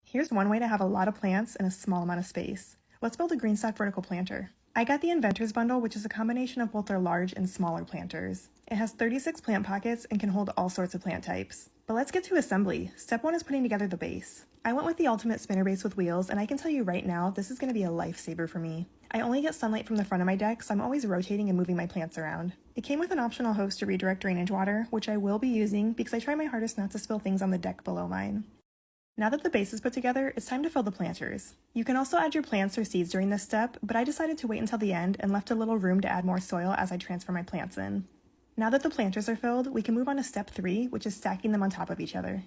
Here's one way to have a lot of plants in a small amount of space. Let's build a GreenStalk vertical planter. I got the Inventor's Bundle, which is a combination of both their large and smaller planters. It has 36 plant pockets and can hold all sorts of plant types. But let's get to assembly. Step 1 is putting together the base. I went with the ultimate spinner base with wheels, and I can tell you right now, this is going to be a lifesaver for me. I only get sunlight from the front of my deck, so I'm always rotating and moving my plants around. It came with an optional hose to redirect drainage water, which I will be using because I try my hardest not to spill things on the deck below mine. Now that the base is put together, it's time to fill the planters. You can also add your plants or seeds during this step, but I decided to wait until the end and left a little room to add more soil as I transfer my plants in. Now that the planters are filled, we can move on to step 3, which is stacking them on top of each other.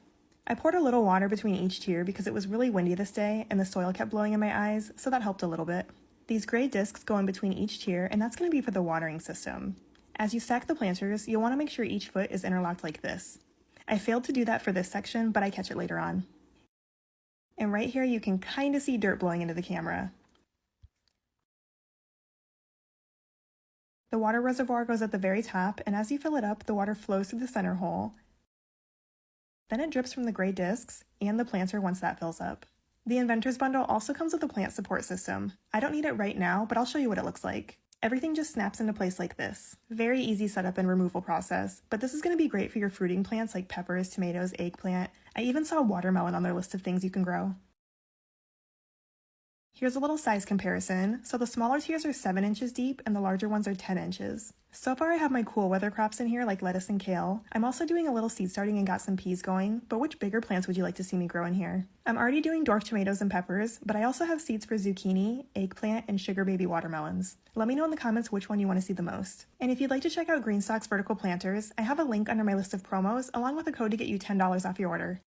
I poured a little water between each tier because it was really windy this day and the soil kept blowing in my eyes, so that helped a little bit. These gray discs go in between each tier, and that's going to be for the watering system. As you stack the planters, you'll want to make sure each foot is interlocked like this. I failed to do that for this section, but I catch it later on. And right here you can kind of see dirt blowing into the camera. The water reservoir goes at the very top, and as you fill it up, the water flows through the center hole. Then it drips from the gray discs and the planter once that fills up. The Inventor's Bundle also comes with a plant support system. I don't need it right now, but I'll show you what it looks like. Everything just snaps into place like this. Very easy setup and removal process, but this is going to be great for your fruiting plants like peppers, tomatoes, eggplant. I even saw watermelon on their list of things you can grow. Here's a little size comparison. So the smaller tiers are 7 inches deep and the larger ones are 10 inches. So far I have my cool weather crops in here like lettuce and kale. I'm also doing a little seed starting and got some peas going, but which bigger plants would you like to see me grow in here? I'm already doing dwarf tomatoes and peppers, but I also have seeds for zucchini, eggplant, and sugar baby watermelons. Let me know in the comments which one you want to see the most. And if you'd like to check out GreenStalk's vertical planters, I have a link under my list of promos along with a code to get you $10 off your order.